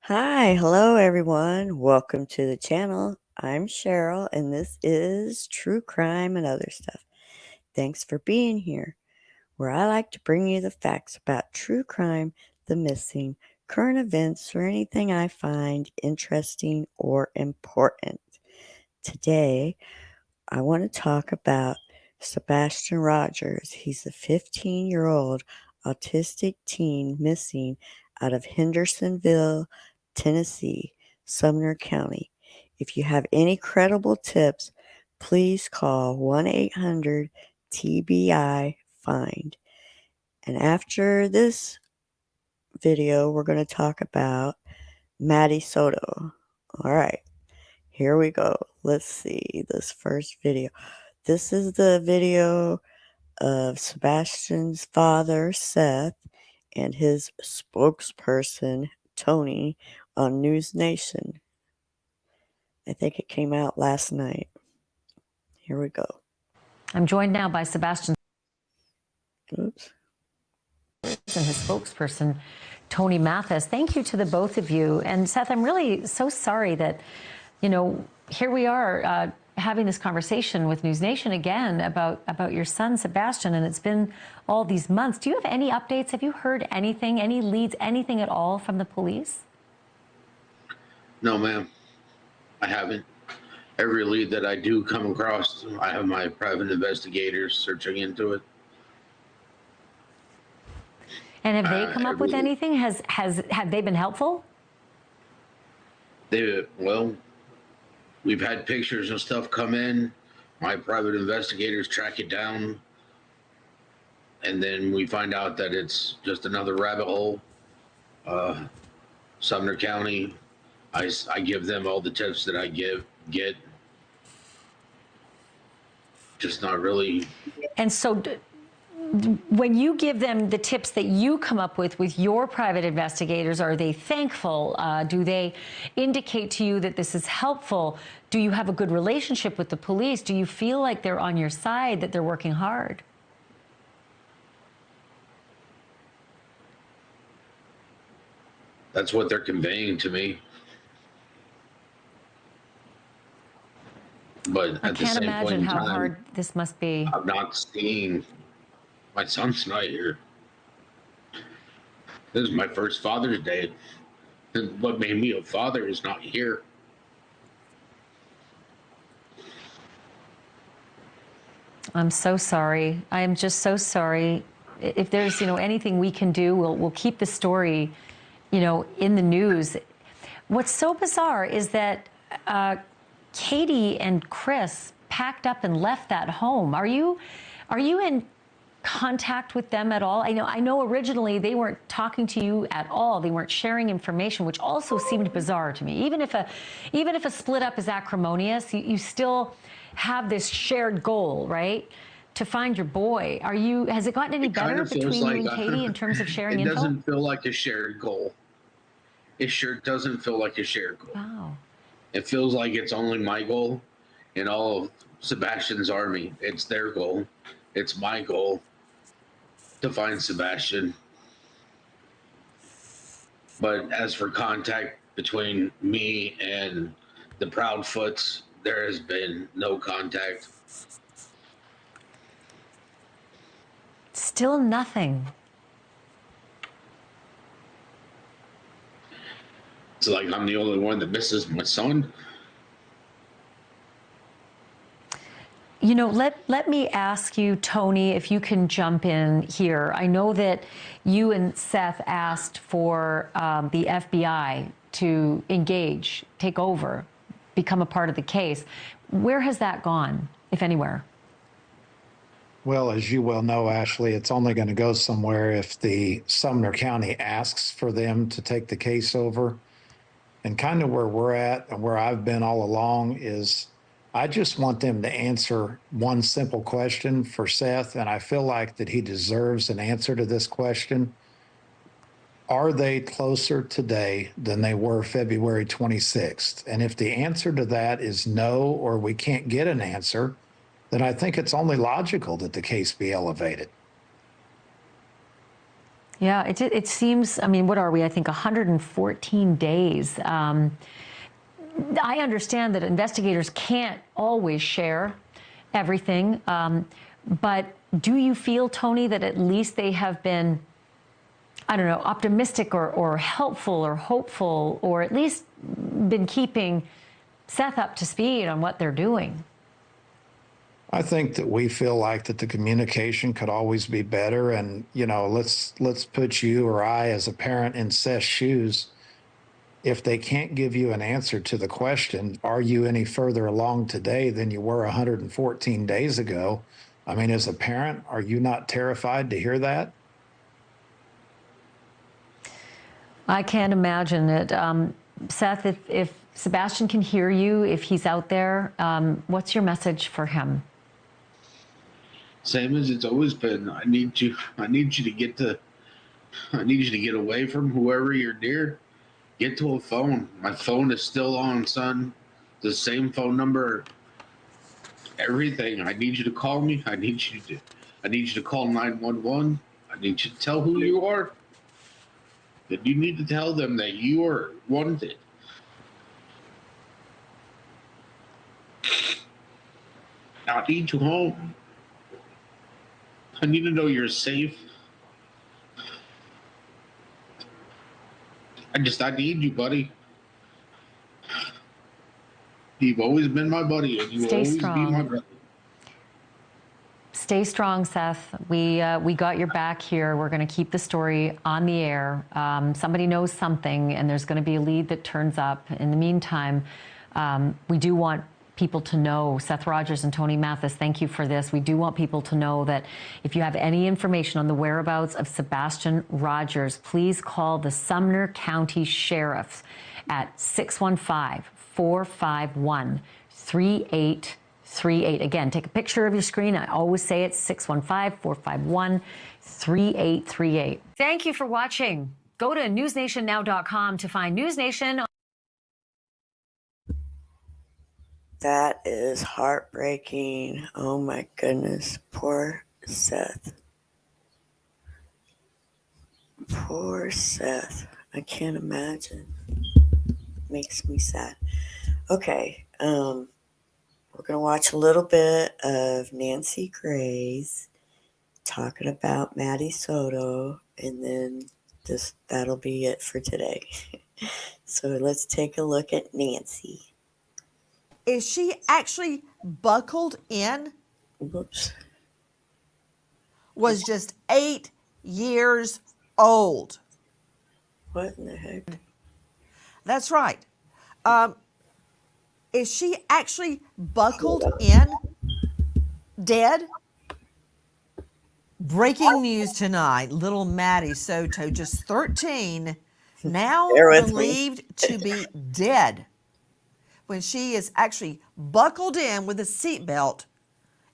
Hi, hello everyone. Welcome to the channel. I'm Cheryl and this is True Crime and Other Stuff. Thanks for being here, where I like to bring you the facts about true crime, the missing, current events, or anything I find interesting or important. Today, I want to talk about Sebastian Rogers. He's a 15-year-old autistic teen missing out of Hendersonville, Tennessee, Sumner County. If you have any credible tips, please call 1-800-TBI-FIND. And after this video, we're going to talk about Maddie Soto. All right, here we go. Let's see this first video. This is the video of Sebastian's father, Seth, and his spokesperson, Tony, on News Nation. I think it came out last night. Here we go. I'm joined now by Sebastian Oops. and his spokesperson, Tony Mathis. Thank you to the both of you. And Seth, I'm really so sorry that, here we are having this conversation with News Nation again about your son, Sebastian, and it's been all these months. Do you have any updates? Have you heard anything, any leads, anything at all from the police? No, ma'am, I haven't. Every lead that I do come across, I have my private investigators searching into it. And have they come up with anything? Have they been helpful? Well, we've had pictures and stuff come in. My private investigators track it down, and then we find out that it's just another rabbit hole. Sumner County, I give them all the tips that I get. Just not really. And so when you give them the tips that you come up with your private investigators, are they thankful? Do they indicate to you that this is helpful? Do you have a good relationship with the police? Do you feel like they're on your side, that they're working hard? That's what they're conveying to me. But I at the can't same point imagine in how time, hard this must be. I'm not seeing my son's not here. This is my first Father's Day. And what made me a father is not here. I'm so sorry. I am just so sorry. If there's, anything we can do, we'll keep the story, in the news. What's so bizarre is that Katie and Chris packed up and left that home. Are you in contact with them at all? I know originally they weren't talking to you at all. They weren't sharing information, which also seemed bizarre to me. Even if a split up is acrimonious, you still have this shared goal, right? To find your boy. Has it gotten any better between you and Katie in terms of sharing info? It doesn't feel like a shared goal. It sure doesn't feel like a shared goal. Wow. It feels like it's only my goal and all of Sebastian's army. It's their goal. It's my goal to find Sebastian. But as for contact between me and the Proudfoots, there has been no contact. Still nothing. It's like I'm the only one that misses my son. Let me ask you, Tony, if you can jump in here. I know that you and Seth asked for the FBI to engage, take over, become a part of the case. Where has that gone, if anywhere? Well, as you well know, Ashley, it's only going to go somewhere if the Sumner County asks for them to take the case over. And kind of where we're at and where I've been all along is I just want them to answer one simple question for Seth, and I feel like that he deserves an answer to this question. Are they closer today than they were February 26th? And if the answer to that is no, or we can't get an answer, then I think it's only logical that the case be elevated. Yeah, it seems, I mean, what are we? I think 114 days. I understand that investigators can't always share everything, but do you feel, Tony, that at least they have been, I don't know, optimistic or helpful or hopeful, or at least been keeping Seth up to speed on what they're doing? I think that we feel like that the communication could always be better. And, let's put you or I as a parent in Seth's shoes. If they can't give you an answer to the question, are you any further along today than you were 114 days ago? I mean, as a parent, are you not terrified to hear that? I can't imagine it. Seth, if Sebastian can hear you, if he's out there, what's your message for him? Same as it's always been. I need you to get away from whoever you're near. Get to a phone. My phone is still on, son. The same phone number. Everything. I need you to call me. I need you to call 911. I need you to tell who you are. That you need to tell them that you are wanted. I need you home. I need to know you're safe. I need you, buddy. You've always been my buddy, and you will always be my brother. Stay strong, Seth. We got your back here. We're going to keep the story on the air. Somebody knows something, and there's going to be a lead that turns up. In the meantime, we do want people to know, Seth Rogers and Tony Mathis, thank you for this. We do want people to know that if you have any information on the whereabouts of Sebastian Rogers, please call the Sumner County Sheriff at 615-451-3838. Again, take a picture of your screen. I always say it's 615-451-3838. Thank you for watching. Go to newsnationnow.com to find News Nation. That is heartbreaking. Oh my goodness. Poor Seth. Poor Seth. I can't imagine. Makes me sad. Okay. We're going to watch a little bit of Nancy Grace talking about Maddie Soto, and then that'll be it for today. So let's take a look at Nancy. Is she actually buckled in? Whoops. Was just 8 years old. What in the heck? That's right. Is she actually buckled in? Dead? Breaking news tonight. Little Maddie Soto, just 13, now believed to be dead when she is actually buckled in with a seatbelt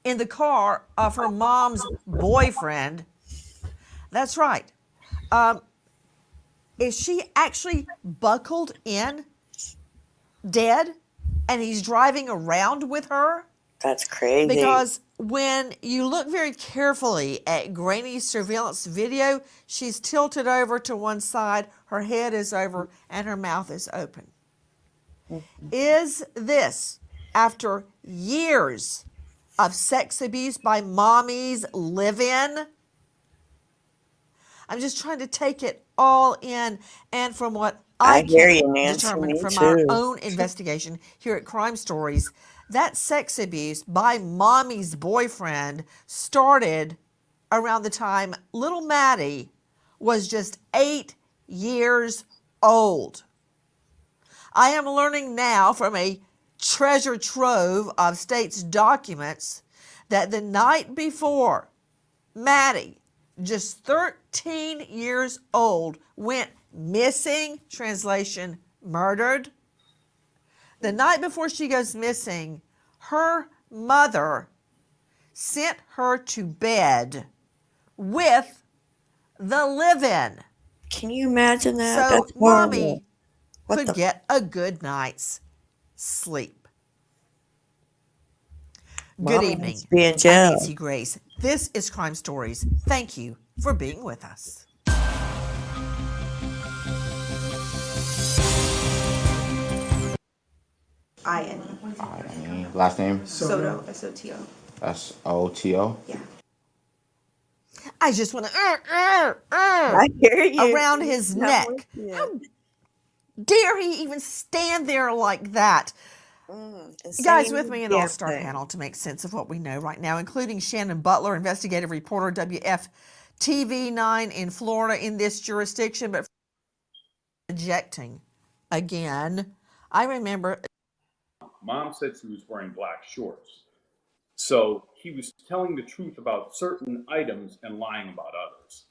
in the car of her mom's boyfriend. That's right. Is she actually buckled in, dead, and he's driving around with her? That's crazy. Because when you look very carefully at Granny's surveillance video, she's tilted over to one side, her head is over, and her mouth is open. Is this, after years of sex abuse by mommy's live-in? I'm just trying to take it all in, and from what I can determine from our own investigation here at Crime Stories, that sex abuse by mommy's boyfriend started around the time little Maddie was just 8 years old. I am learning now from a treasure trove of state's documents that the night before Maddie, just 13 years old, went missing, translation, murdered. The night before she goes missing, her mother sent her to bed with the live-in. Can you imagine that? So that's horrible. mommy could get a good night's sleep. Good evening. I'm Nancy Grace. This is Crime Stories. Thank you for being with us. I-N-E. I-N-E. Last name? Soto, S-O-T-O. S-O-T-O? Yeah. I just want to I hear you. around his I'm with neck. you. How dare he even stand there like that? And Guys, saying with the me an damn all-star thing. panel to make sense of what we know right now, including Shannon Butler, investigative reporter, WFTV9 in Florida in this jurisdiction, but ejecting again. I remember. Mom said she was wearing black shorts. So he was telling the truth about certain items and lying about others.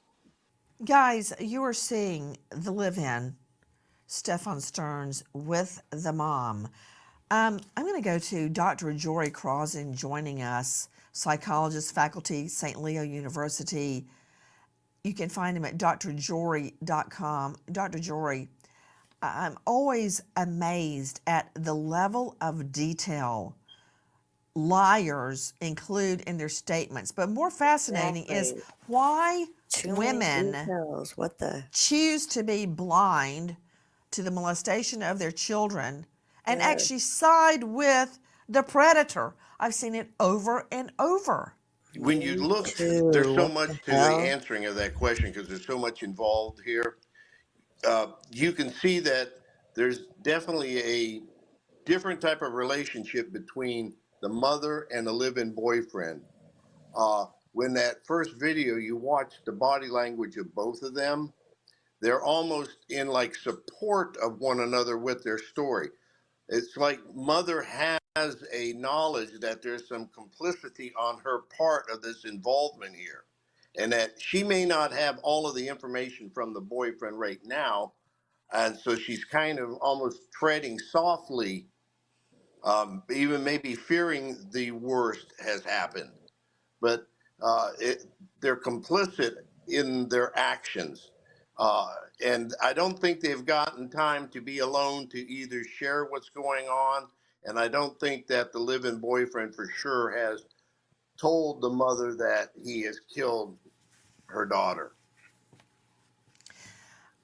Guys, you are seeing the live-in, Stefan Stearns with the mom. I'm going to go to Dr. Jory Crossan joining us, psychologist, faculty, St. Leo University. You can find him at drjory.com. Dr. Jory, I'm always amazed at the level of detail liars include in their statements. But more fascinating is why women choose to be blind to the molestation of their children and actually side with the predator. I've seen it over and over. When you look, there's so much to the answering of that question because there's so much involved here. You can see that there's definitely a different type of relationship between the mother and the live-in boyfriend. When that first video, you watch the body language of both of them, they're almost in like support of one another with their story. It's like mother has a knowledge that there's some complicity on her part of this involvement here, and that she may not have all of the information from the boyfriend right now. And so she's kind of almost treading softly, even maybe fearing the worst has happened. But they're complicit in their actions. And I don't think they've gotten time to be alone to either share what's going on. And I don't think that the live-in boyfriend for sure has told the mother that he has killed her daughter.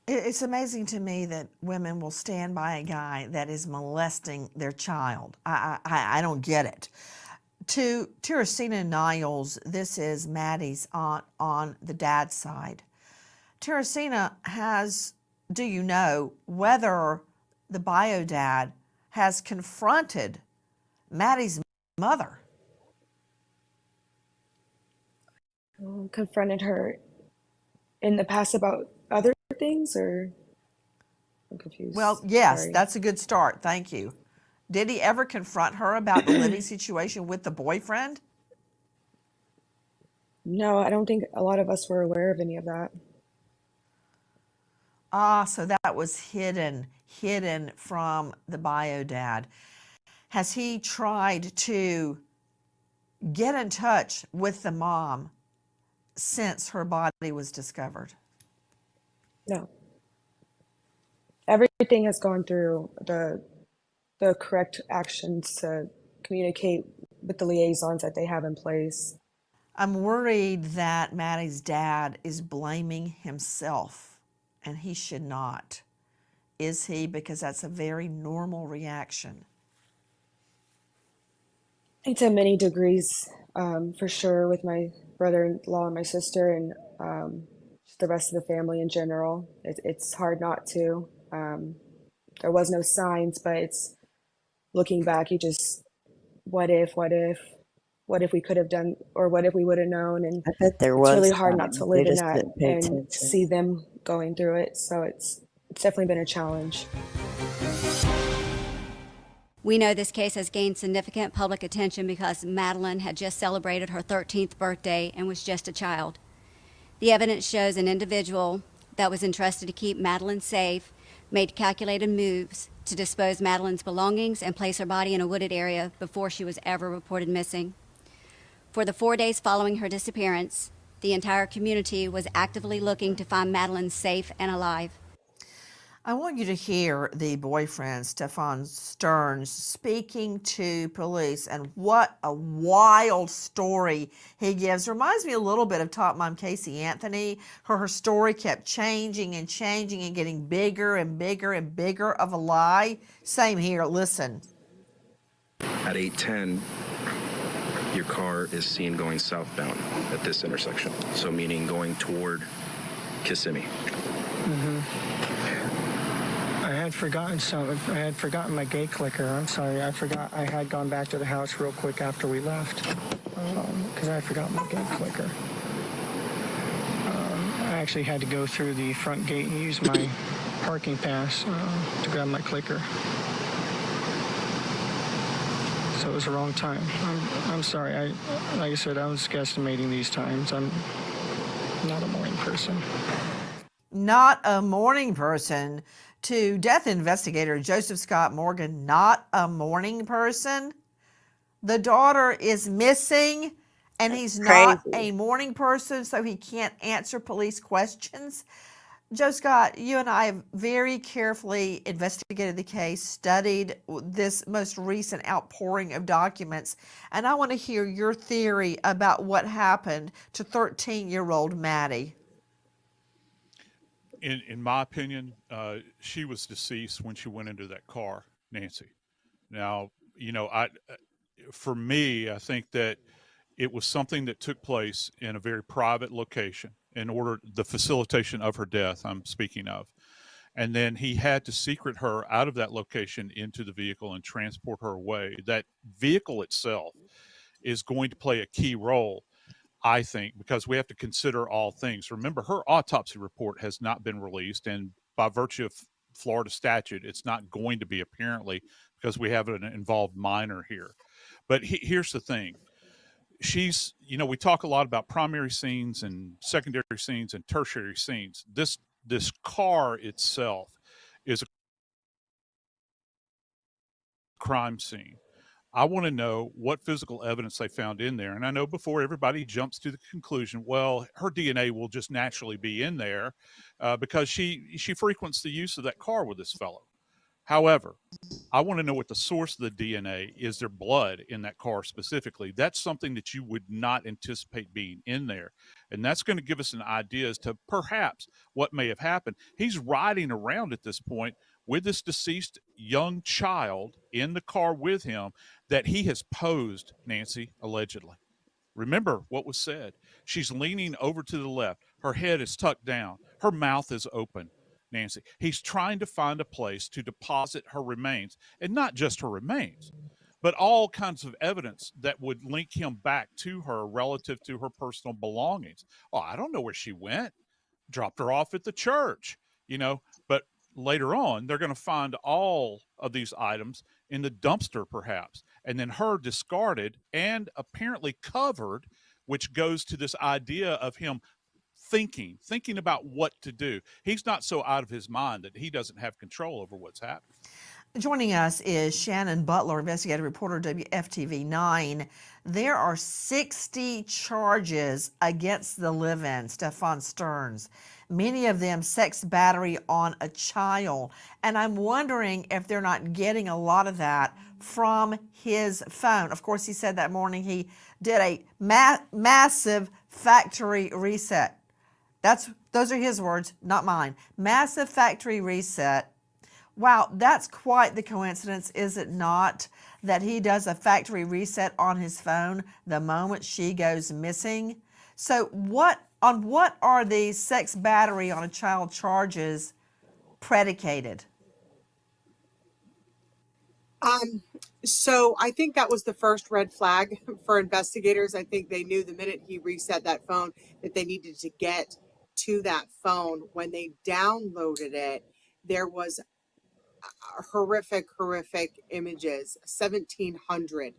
It's amazing to me that women will stand by a guy that is molesting their child. I don't get it. To Teresina Niles, this is Maddie's aunt on the dad's side. Teresina do you know whether the bio dad has confronted Maddie's mother? Confronted her in the past about other things, or I'm confused. Well, yes, Sorry. that's a good start. Thank you. Did he ever confront her about the living situation with the boyfriend? No, I don't think a lot of us were aware of any of that. So that was hidden from the bio dad. Has he tried to get in touch with the mom since her body was discovered? No. Everything has gone through the correct actions to communicate with the liaisons that they have in place. I'm worried that Maddie's dad is blaming himself, and he should not. Is he? Because that's a very normal reaction. To many degrees, for sure, with my brother-in-law and my sister, and just the rest of the family in general. It's hard not to. There was no signs, but it's looking back, you just, what if we could have done, or what if we would have known? And I bet there it's was really hard not to live in that and attention. see them going through it. So it's definitely been a challenge. We know this case has gained significant public attention because Madeline had just celebrated her 13th birthday and was just a child. The evidence shows an individual that was entrusted to keep Madeline safe made calculated moves to dispose Madeline's belongings and place her body in a wooded area before she was ever reported missing. For the 4 days following her disappearance, the entire community was actively looking to find Madeline safe and alive. I want you to hear the boyfriend, Stefan Stearns, speaking to police, and what a wild story he gives. Reminds me a little bit of Top Mom Casey Anthony. Her story kept changing and getting bigger and bigger and bigger of a lie. Same here. Listen. at 8:10, your car is seen going southbound at this intersection. So meaning going toward Kissimmee. I had forgotten something. I had forgotten my gate clicker. I'm sorry. I forgot. I had gone back to the house real quick after we left because I forgot my gate clicker. I actually had to go through the front gate and use my parking pass to grab my clicker. So it was the wrong time. I'm sorry. Like I said, I was guesstimating these times. I'm not a morning person. Not a morning person. To death investigator Joseph Scott Morgan, not a morning person. The daughter is missing and he's not a morning person, so he can't answer police questions. Joe Scott, you and I have very carefully investigated the case, studied this most recent outpouring of documents, and I want to hear your theory about what happened to 13-year-old Maddie. In my opinion, she was deceased when she went into that car, Nancy. Now, for me, I think that it was something that took place in a very private location in order the facilitation of her death, I'm speaking of. And then he had to secret her out of that location into the vehicle and transport her away. That vehicle itself is going to play a key role, I think, because we have to consider all things. Remember, her autopsy report has not been released, and by virtue of Florida statute, it's not going to be apparently because we have an involved minor here. But here's the thing. We talk a lot about primary scenes and secondary scenes and tertiary scenes. This car itself is a crime scene. I want to know what physical evidence they found in there. And I know before everybody jumps to the conclusion, well, her DNA will just naturally be in there because she frequents the use of that car with this fellow. However, I want to know what the source of the DNA is. There blood in that car specifically? That's something that you would not anticipate being in there. And that's going to give us an idea as to perhaps what may have happened. He's riding around at this point with this deceased young child in the car with him that he has posed, Nancy, allegedly. Remember what was said. She's leaning over to the left. Her head is tucked down. Her mouth is open, Nancy. He's trying to find a place to deposit her remains, and not just her remains, but all kinds of evidence that would link him back to her relative to her personal belongings. Oh, I don't know where she went. Dropped her off at the church, but later on, they're going to find all of these items in the dumpster, perhaps, and then her discarded and apparently covered, which goes to this idea of him thinking about what to do. He's not so out of his mind that he doesn't have control over what's happening. Joining us is Shannon Butler, investigative reporter, WFTV 9. There are 60 charges against the live-in, Stefan Stearns, many of them sex battery on a child. And I'm wondering if they're not getting a lot of that from his phone. Of course, he said that morning he did a massive factory reset. Those are his words, not mine. Massive factory reset. Wow, that's quite the coincidence, is it not, that he does a factory reset on his phone the moment she goes missing? So what are these sex battery on a child charges predicated? So I think that was the first red flag for investigators. I think they knew the minute he reset that phone that they needed to get to that phone. When they downloaded it, there was horrific images, 1,700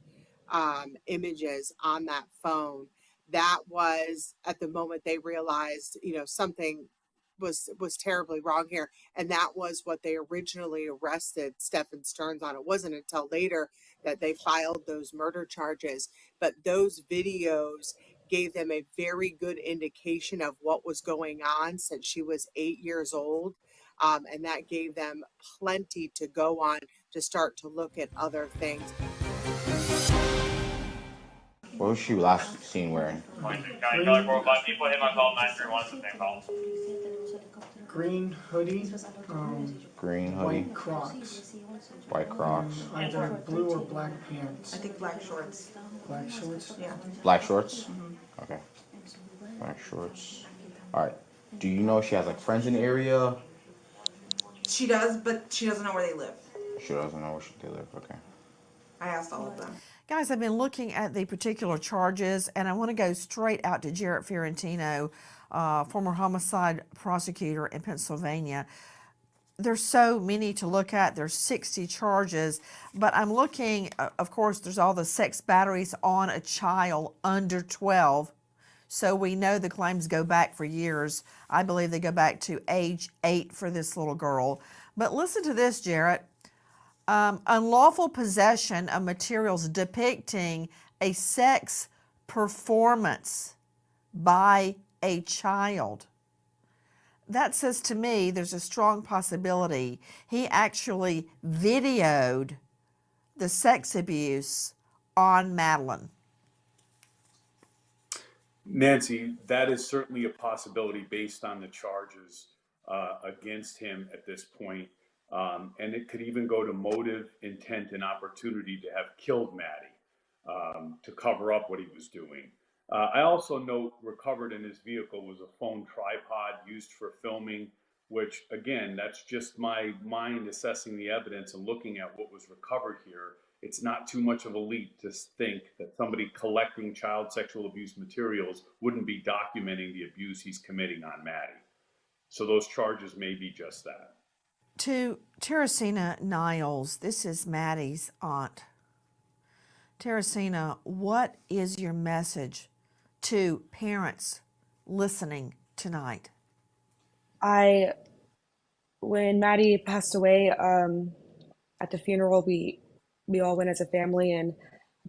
images on that phone. That was at the moment they realized, something was terribly wrong here. And that was what they originally arrested Stefan Stearns on. It wasn't until later that they filed those murder charges. But those videos gave them a very good indication of what was going on since she was 8 years old. And that gave them plenty to go on to start to look at other things. What was she last seen wearing? green hoodie, Green hoodie. white Crocs, White Crocs. either blue or black pants. I think black shorts. Black shorts? Yeah. Black shorts? Okay. Black shorts. Alright. Do you know if she has like friends in the area? She does, but she doesn't know where they live. She doesn't know where they live. Okay. I asked all of them. Guys, I've been looking at the particular charges, and I want to go straight out to Jarrett Fiorentino, former homicide prosecutor in Pennsylvania. There's so many to look at. There's 60 charges, but I'm looking, of course, there's all the sex batteries on a child under 12. So we know the claims go back for years. I believe they go back to age 8 for this little girl. But listen to this, Jarrett. Unlawful possession of materials depicting a sex performance by a child. That says to me there's a strong possibility he actually videoed the sex abuse on Madeline. Nancy, that is certainly a possibility based on the charges against him at this point. And it could even go to motive, intent, and opportunity to have killed Maddie to cover up what he was doing. I also note recovered in his vehicle was a phone tripod used for filming, which again, that's just my mind assessing the evidence and looking at what was recovered here. It's not too much of a leap to think that somebody collecting child sexual abuse materials wouldn't be documenting the abuse he's committing on Maddie. So those charges may be just that. To Teresina Niles, this is Maddie's aunt. Teresina, what is your message to parents listening tonight? When Maddie passed away, at the funeral, we all went as a family and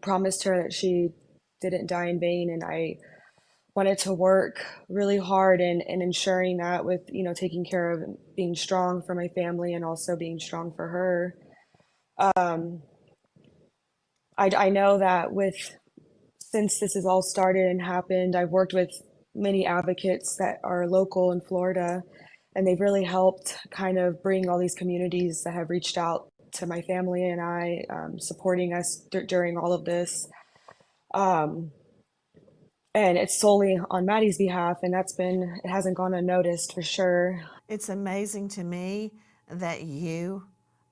promised her that she didn't die in vain. And I wanted to work really hard in ensuring that with, taking care of being strong for my family and also being strong for her. I know that since this has all started and happened, I've worked with many advocates that are local in Florida, and they've really helped kind of bring all these communities that have reached out to my family and I, supporting us during all of this. And it's solely on Maddie's behalf, and it hasn't gone unnoticed for sure. It's amazing to me that you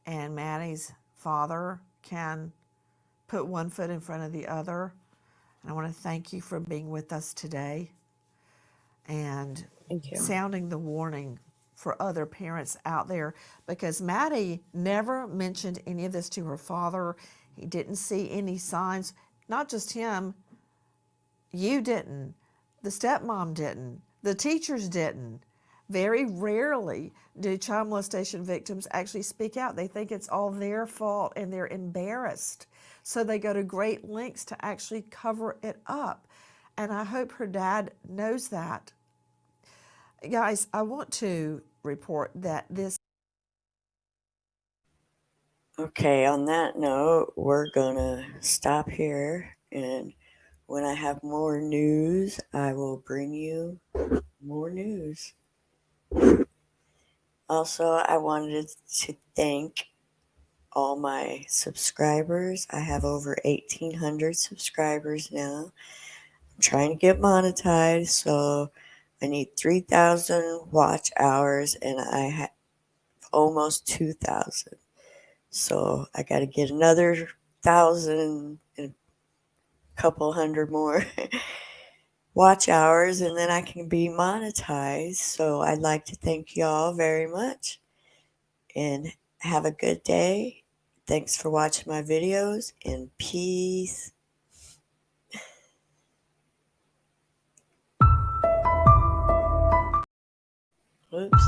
and Maddie's father can put one foot in front of the other. And I want to thank you for being with us today and sounding the warning for other parents out there, because Maddie never mentioned any of this to her father. He didn't see any signs, not just him. You didn't, the stepmom didn't, the teachers didn't. Very rarely do child molestation victims actually speak out. They think it's all their fault and they're embarrassed. So they go to great lengths to actually cover it up. And I hope her dad knows that. Guys, I want to report that this. Okay, on that note, we're going to stop here, and when I have more news, I will bring you more news. Also, I wanted to thank all my subscribers. I have over 1,800 subscribers now. I'm trying to get monetized, so I need 3,000 watch hours, and I have almost 2,000. So I got to get another 1,000 and a couple hundred more watch hours, and then I can be monetized. So I'd like to thank y'all very much, and have a good day. Thanks for watching my videos, and peace. Oops.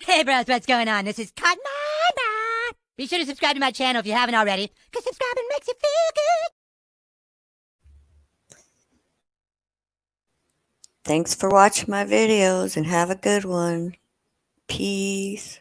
Hey bros, what's going on? This is Cotton Eye Bob. Be sure to subscribe to my channel if you haven't already, because subscribing makes you feel good. Thanks for watching my videos and have a good one. Peace.